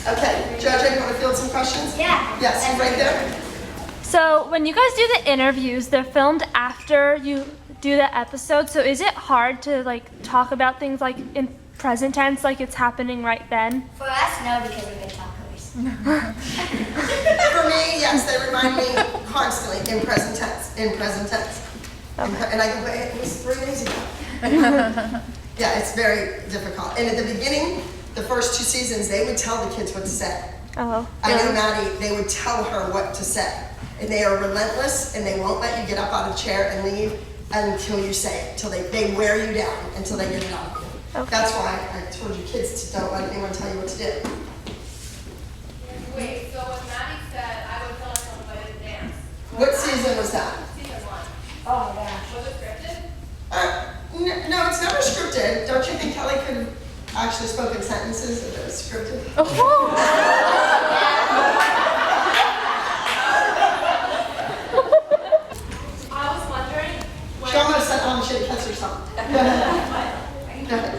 Okay, Jojo, you want to field some questions? Yeah. Yes, right there. So when you guys do the interviews, they're filmed after you do the episode. So is it hard to like talk about things like in present tense, like it's happening right then? For us, no, because we're good talkers. For me, yes, they remind me constantly in present tense, in present tense. And I can play it was 3 days ago. Yeah, it's very difficult. And at the beginning, the first 2 seasons, they would tell the kids what to say. Oh. I know Maddie, they would tell her what to say. And they are relentless, and they won't let you get up out of the chair and leave until you say it, until they wear you down, until they get it out of you. Okay. That's why I told you kids to don't let anyone tell you what to do. Wait, so when Maddie said I would tell myself if I didn't dance, What season was that? season 1, Oh my gosh. was it scripted? No, it's never scripted. Don't you think Kelly could have actually spoken sentences if it was scripted? I was wondering when She almost said, she had to catch herself. Go ahead. Go ahead.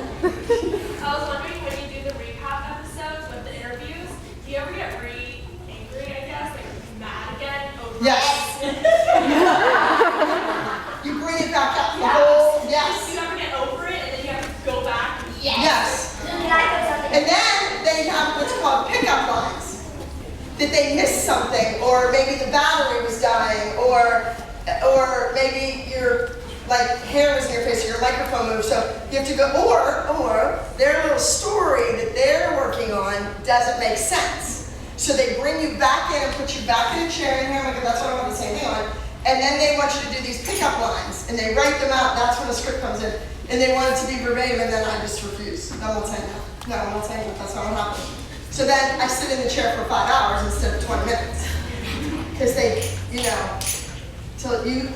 I was wondering when you do the recap episodes with the interviews, do you ever get angry, I guess, like mad again over Yes. You bring it back up the whole, Do yes. you ever get over it and then you have to go back? Yes. Can I put something? And then they have what's called pickup lines. That they missed something, or maybe the battery was dying, or maybe your hair was in your face, or your microphone moved. So you have to go, or their little story that they're working on doesn't make sense. So they bring you back in and put you back in a chair in here, like that's what I want the same thing on. And then they want you to do these pickup lines, and they write them out. That's when the script comes in, and they want it to be verbatim, and then I just refuse. No, I'm not saying that. No, I'm not saying that. That's not what happened. So then I sit in the chair for 5 hours instead of 20 minutes, because they,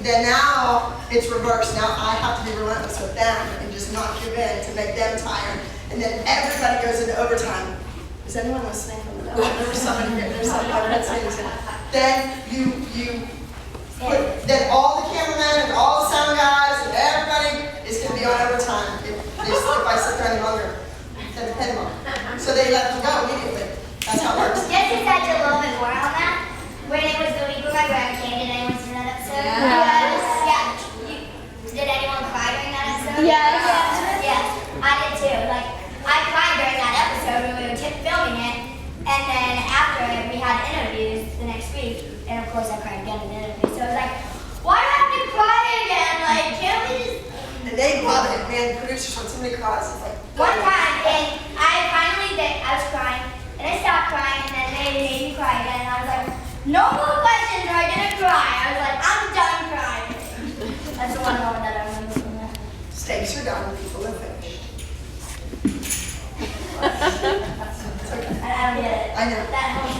then now it's reversed. Now I have to be relentless with them and just not give in to make them tired, and then everybody goes into overtime. Is anyone listening from the back? There was somebody here. There's somebody listening. Then then all the cameramen and all the sound guys and everybody is going to be on overtime if I sit there any longer than 10 more. So they let them go immediately. That's how it works. Just to touch a little bit more on that, when it was the week with my grandkid, did anyone see that episode? Yes. Yeah. Did anyone cry during that episode? Yes. Yes, I did too. I cried during that episode when we were filming it, and then after it, we had interviews the next week, and of course I cried again in the interview. So it was like, why do I have to cry again? Can't we just... And they love it, man. Producers, when somebody cries, it's like, One time, and I was crying, and I stopped crying, and then they made me cry again, and I was like, no more questions, or I'm gonna cry. I was like, I'm done crying. That's the one moment that I remember from that. stakes are done, people are finished. It's okay. I don't get it. I know. That whole